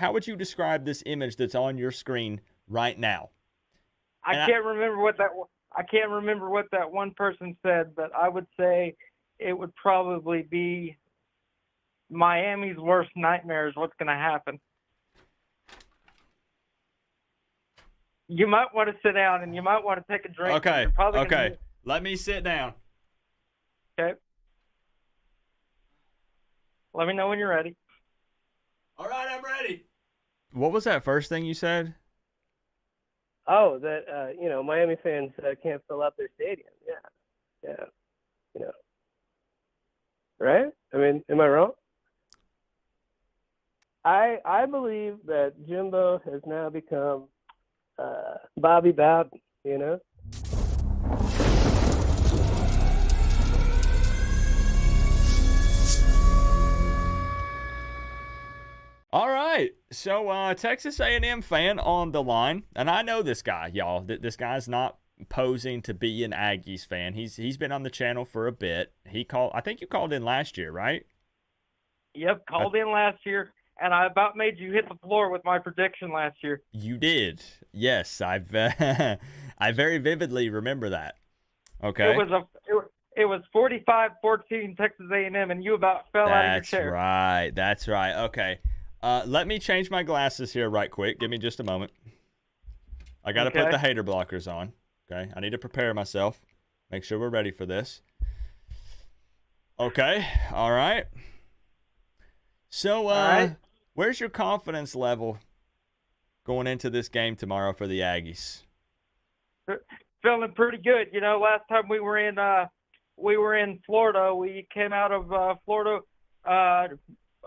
how would you describe this image that's on your screen right now? I And can't remember what that I can't remember what that one person said, but I would say it would probably be Miami's worst nightmare is what's going to happen. You might want to sit down and you might want to take a drink because okay, you're probably going to okay. need. Let me sit down. Okay. Let me know when you're ready. All right, I'm ready. What was that first thing you said? Oh, that Miami fans can't fill up their stadium. Yeah, yeah, you know, right? I mean, am I wrong? I believe that Jimbo has now become Bobby Bowden. You know. All right. So Texas A&M fan on the line, and I know this guy, y'all. This guy's not posing to be an Aggies fan. He's been on the channel for a bit. He called. I think you called in last year, right? Yep, called in last year, and I about made you hit the floor with my prediction last year. You did. Yes, I've I very vividly remember that. It Okay. was it was 45-14 Texas A&M, and you about fell out of your That's chair. right. That's right. Okay. Let me change my glasses here right quick. Give me just a moment. I got to put Okay. the hater blockers on. Okay. I need to prepare myself. Make sure we're ready for this. Okay. All right. So, All right. where's your confidence level going into this game tomorrow for the Aggies? Feeling pretty good. You know, last time we were in Florida. We came out of Florida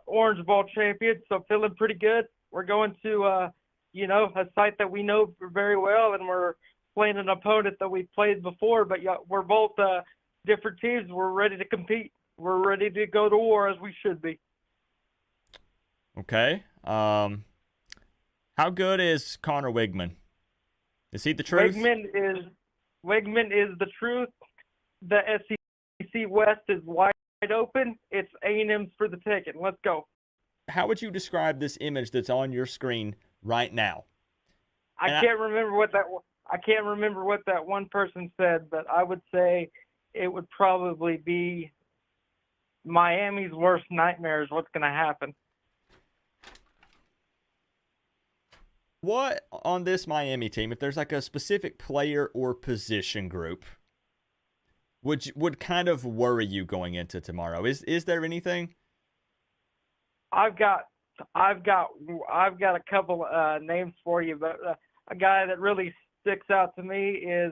Orange Bowl champions, so feeling pretty good. We're going to a site that we know very well, and we're playing an opponent that we've played before. But yeah, we're both different teams. We're ready to compete. We're ready to go to war as we should be. Okay. How good is Connor Wigman? Is he the truth? Wigman is the truth. The SEC West is wide open. It's A&M's for the taking. Let's go. How would you describe this image that's on your screen right now? I can't remember what that one person said, but I would say it would probably be Miami's worst nightmare is what's going to happen. What on this Miami team, if there's like a specific player or position group, would kind of worry you going into tomorrow? Is there anything? I've got a couple names for you, but a guy that really sticks out to me is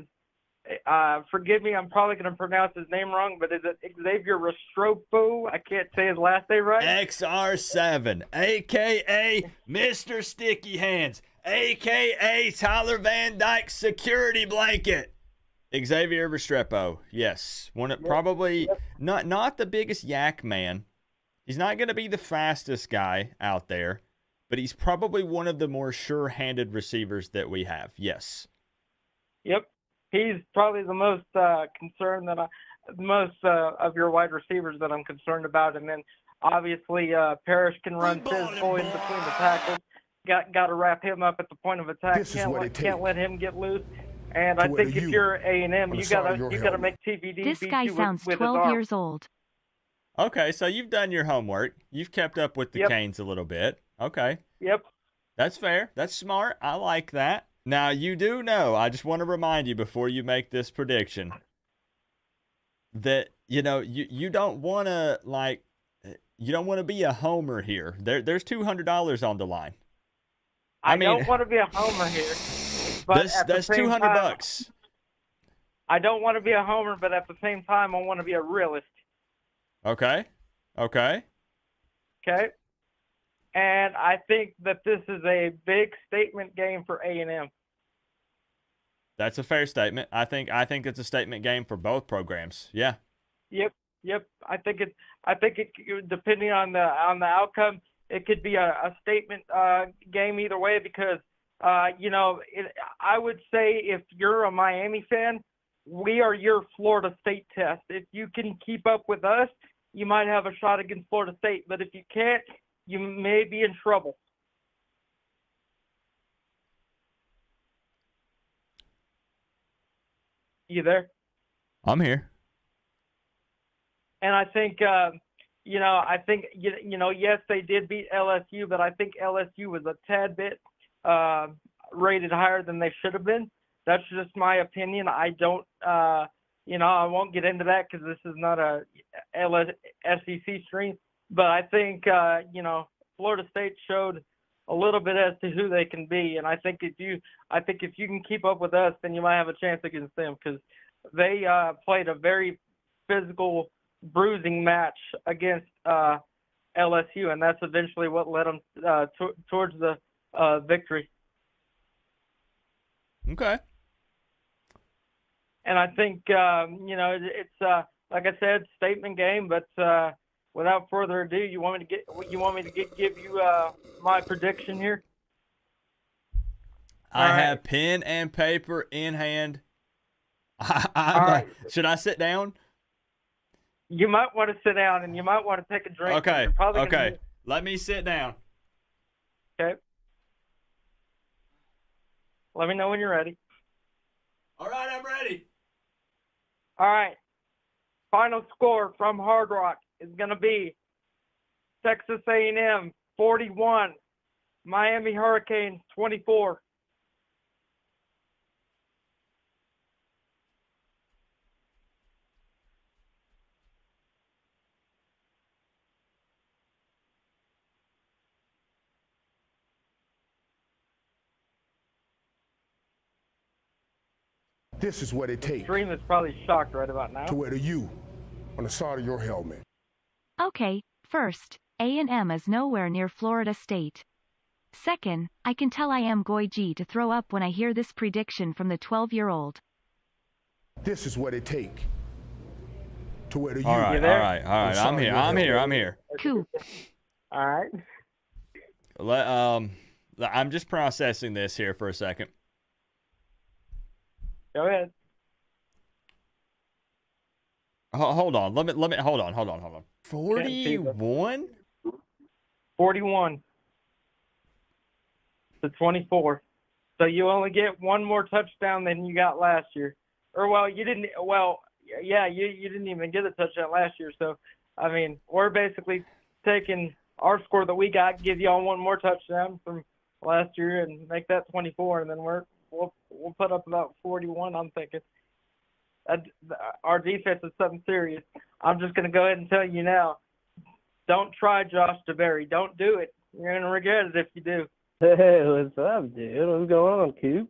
forgive me, I'm probably going to pronounce his name wrong, but is it Xavier Restrepo? I can't say his last name right. XR7, a.k.a. Mr. Sticky Hands, a.k.a. Tyler Van Dyke's security blanket. Xavier Restrepo, yes. Probably not the biggest yak man. He's not going to be the fastest guy out there, but he's probably one of the more sure-handed receivers that we have, yes. Yep. He's probably the most concerned of your wide receivers that I'm concerned about. And then obviously Parrish can run physical in between the tackles. Got to wrap him up at the point of attack. Can't let him get loose. And I think if you're A&M, you gotta make TVD. This guy sounds 12 years old. Okay, so you've done your homework. You've kept up with the Canes a little bit. Okay. Yep. That's fair. That's smart. I like that. Now, you do know, I just want to remind you before you make this prediction that, you don't want to be a homer here. There's $200 on the line. I don't want to be a homer here. But that's $200. I don't want to be a homer, but at the same time, I want to be a realist. Okay. Okay. And I think that this is a big statement game for A&M. That's a fair statement. I think it's a statement game for both programs. Yeah. Yep. I think it depending on the outcome, it could be a statement game either way because I would say if you're a Miami fan, we are your Florida State test. If you can keep up with us, you might have a shot against Florida State. But if you can't, you may be in trouble. You there? I'm here. And I think, yes, they did beat LSU, but I think LSU was a tad bit rated higher than they should have been. That's just my opinion. I don't, I won't get into that because this is not a SEC stream. But I think, Florida State showed a little bit as to who they can be, and I think if you can keep up with us, then you might have a chance against them because they played a very physical, bruising match against LSU, and that's eventually what led them towards the victory. Okay. And I think it's like I said, statement game. But without further ado, you want me to give you my prediction here? I have pen and paper in hand. Should I sit down? You might want to sit down, and you might want to take a drink. Okay. Let me sit down. Okay. Let me know when you're ready. All right, I'm ready. All right. Final score from Hard Rock is going to be Texas A&M 41, Miami Hurricanes 24. This is what it takes. Dream is probably shocked right about now. To wear the U on the side of your helmet. Okay, first, A&M is nowhere near Florida State. Second, I can tell I am going to throw up when I hear this prediction from the 12-year-old. This is what it takes. To wear the U. All right. I'm here. Coop. All right. I'm just processing this here for a second. Go ahead. Hold on. Let me hold on. 41? 41 to 24. So you only get one more touchdown than you got last year. You didn't even get a touchdown last year. So, I mean, we're basically taking our score that we got, give y'all one more touchdown from last year and make that 24, and then we'll put up about 41, I'm thinking. Our defense is something serious. I'm just going to go ahead and tell you now, don't try Josh DeBerry. Don't do it. You're going to regret it if you do. Hey, what's up, dude? What's going on, Coop?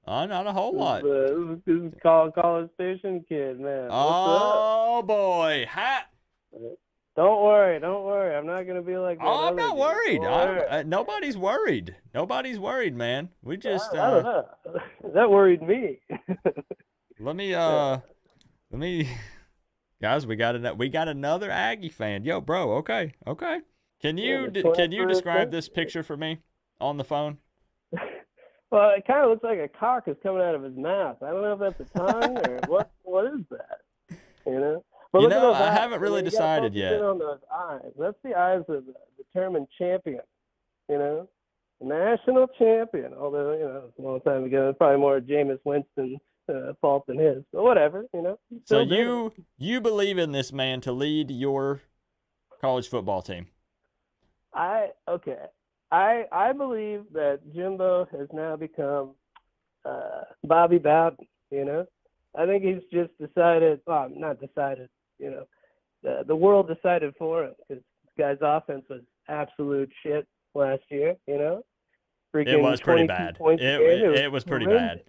Not a whole lot. This is college station kid, man. Oh, boy. Don't worry. I'm not going to be like that. Oh, I'm not worried. Nobody's worried. Nobody's worried, man. We just... I don't know. That worried me. Let me guys, we got another Aggie fan. Yo, bro, okay. Can you describe this picture for me on the phone? Well, it kind of looks like a cock is coming out of his mouth. I don't know if that's a tongue or what is that? You know? But I haven't really decided yet. On those eyes. That's the eyes of the determined champion, you know? National champion. Although, it's a long time ago. It's probably more Jameis Winston's fault than his. But whatever, So you believe in this man to lead your college football team? I believe that Jimbo has now become Bobby Bowden, I think he's just decided, well, not decided, the world decided for him because this guy's offense was absolute shit last year, It was pretty bad. It was pretty bad.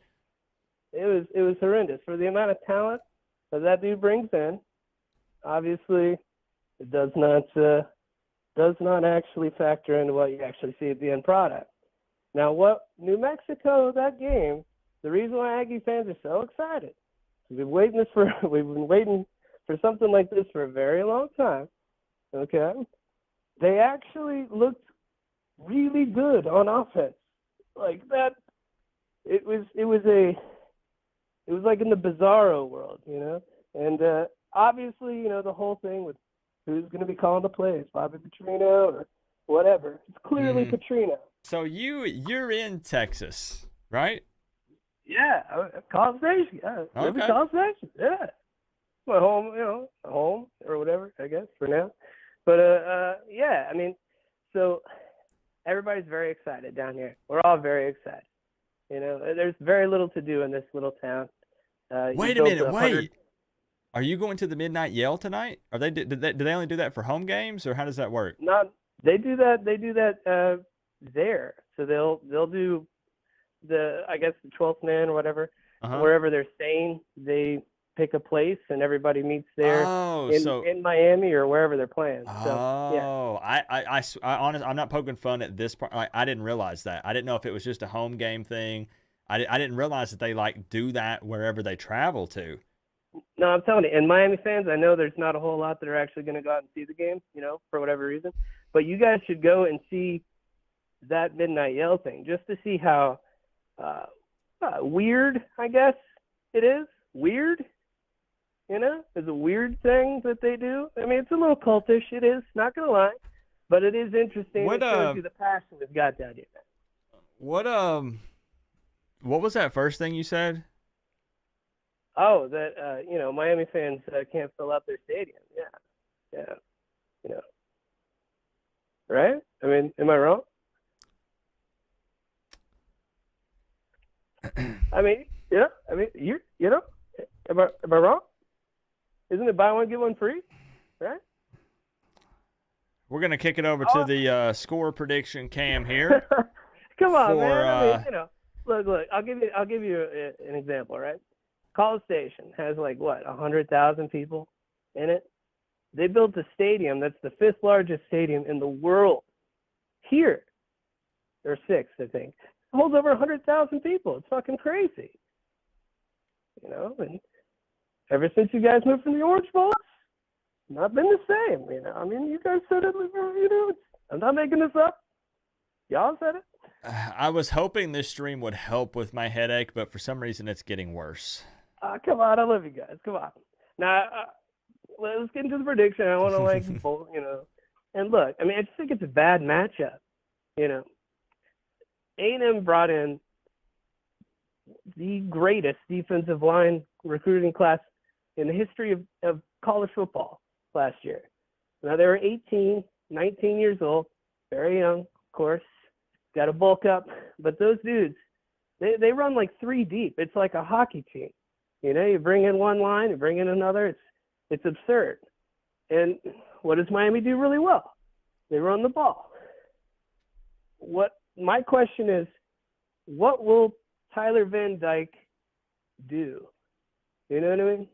It was horrendous. For the amount of talent that dude brings in, obviously it does not actually factor into what you actually see at the end product. Now, what New Mexico, that game, the reason why Aggie fans are so excited, we've been waiting for something like this for a very long time. Okay, they actually looked really good on offense, like that. It was like in the bizarro world, and obviously, the whole thing with who's going to be calling the plays, Bobby Petrino or whatever. It's clearly Petrino. So you're in Texas, right? Yeah, College Station. Yeah, live in Okay. College Station. Yeah, my home, home or whatever, I guess for now. But yeah, I mean, so everybody's very excited down here. We're all very excited. There's very little to do in this little town. Wait a minute. Wait. Are you going to the Midnight Yell tonight? Are they? Do they only do that for home games, or how does that work? Not they do that. They do that there. So they'll do I guess the 12th man or whatever, wherever they're staying. They pick a place and everybody meets there in Miami or wherever they're playing. So, yeah. I honestly, I'm not poking fun at this part. I didn't realize that. I didn't know if it was just a home game thing. I didn't realize that they do that wherever they travel to. No, I'm telling you, and Miami fans, I know there's not a whole lot that are actually going to go out and see the game, for whatever reason. But you guys should go and see that Midnight Yell thing just to see how weird, I guess it is. Weird. It's a weird thing that they do. I mean, it's a little cultish. It is, not going to lie. But it is interesting. It shows you the passion they've got down here. What was that first thing you said? Oh, that, Miami fans can't fill out their stadium. Yeah. Right? I mean, am I wrong? I mean, am I wrong? Isn't it buy one, get one free? Right? We're going to kick it over to the score prediction cam here. Come on, man. I mean, look, I'll give you an example, right? College Station has 100,000 people in it. They built a stadium that's the 5th largest stadium in the world. Here, or 6th, I think. It holds over 100,000 people. It's fucking crazy. And ever since you guys moved from the Orange Bowl, it's not been the same. I mean, you guys said it. I'm not making this up. Y'all said it. I was hoping this stream would help with my headache, but for some reason it's getting worse. Come on, I love you guys. Come on. Now, let's get into the prediction. I want to And look, I mean, I just think it's a bad matchup. A&M brought in the greatest defensive line recruiting class in the history of college football last year. Now, they were 18, 19 years old, very young, of course, got to bulk up. But those dudes, they run 3 deep. It's like a hockey team. You bring in one line, you bring in another. It's absurd. And what does Miami do really well? They run the ball. My question is, what will Tyler Van Dyke do? You know what I mean?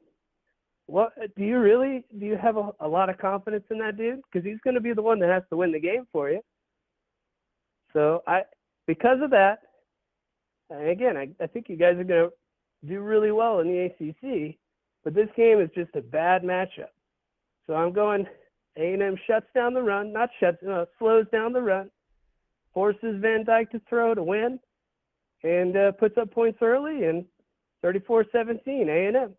What do you have a lot of confidence in that dude? Because he's going to be the one that has to win the game for you. So because of that, and again, I think you guys are going to do really well in the ACC, but this game is just a bad matchup. So I'm going A&M shuts down the run, slows down the run, forces Van Dyke to throw to win, and puts up points early, and 34-17 A&M.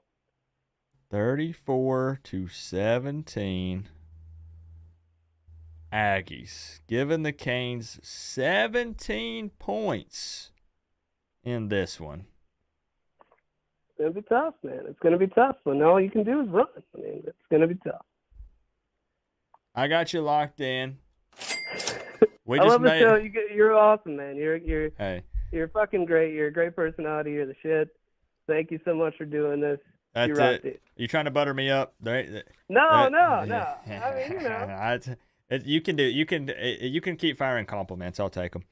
34-17. Aggies giving the Canes 17 points in this one. It's going to be tough, man. It's going to be tough. And all you can do is run. I mean, it's going to be tough. I got you locked in. I love the show. You're awesome, man. You're fucking great. You're a great personality. You're the shit. Thank you so much for doing this. That's it. You trying to butter me up? No. I mean, you can do. You can keep firing compliments. I'll take them.